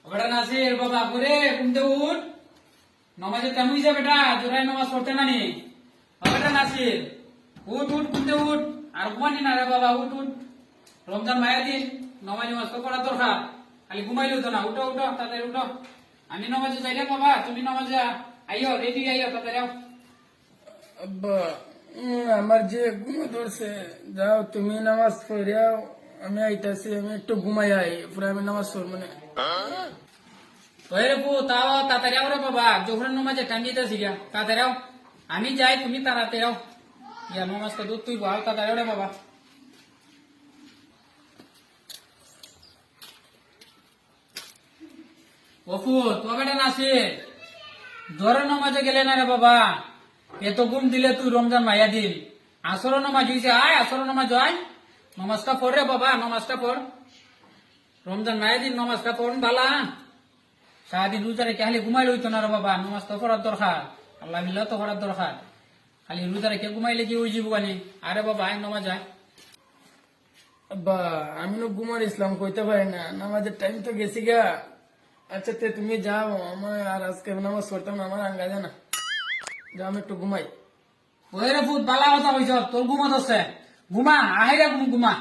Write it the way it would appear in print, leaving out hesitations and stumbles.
বেটা নাসির বাবা করে ঘুমতে উঠ নমাজে টাইম হইছে বেটা জোরাই নামাজ পড়তে না নি বেটা নাসির উঠ উঠ ঘুমতে উঠ আর ঘুমানি না রে বাবা উঠ উঠ রমজান মায়া দিন নমাজ নামাজ তো পড়া দরকার খালি ঘুমাইলেও তো না উঠো উঠো তাড়াতাড়ি উঠো আমি নমাজে যাইলে বাবা তুমি নমাজে আইও রেডি আইও তাড়াতাড়ি আও আব্বা আমার যে ঘুম ধরছে যাও তুমি নামাজ পড়িয়াও আমি আইতাছি আমি একটু ঘুমাই আই পরে আমি নামাজ পড়ব মানে রে পু তাও তাড়াতাড়ি আও রে বাবা জোহরের নমাজে টাইম দিতেছি গা তাড়াতাড়ি আও আমি যাই তুমি তাড়াতাড়ি আও ইয়া নমাজ তো দুধ তুই বল তাড়াতাড়ি আও রে বাবা অপু তো বেটা নাসি জোহরের নমাজে গেলে না রে বাবা এত ঘুম দিলে তুই রমজান মাইয়া দিন আসর নমাজ হইছে আয় আসর নমাজ আয় নমাজটা পড় রে বাবা নমাজটা পড় রমজান মাইয়া দিন নমাজটা পড় বালা সারাদিন রোজা রেখে খালি ঘুমাইলে হইতো না রে বাবা নমাজ তো পড়ার দরকার আল্লাহ মিল্লা তো পড়ার দরকার খালি রোজা রেখে ঘুমাইলে কি ওই জীব গানি আরে বাবা আয় নমাজ আয় আব্বা আমি না ঘুমার ইসলাম কইতে পারি না নামাজের টাইম তো গেছি গা আচ্ছা তে তুমি যাও আমার আর আজকে নামাজ পড়তাম না আমার আঙ্গা জানা যাও আমি একটু ঘুমাই ওই রে ফুট বালা কথা কইছ তোর ঘুমত আছে ঘুমা আহে রে ঘুমা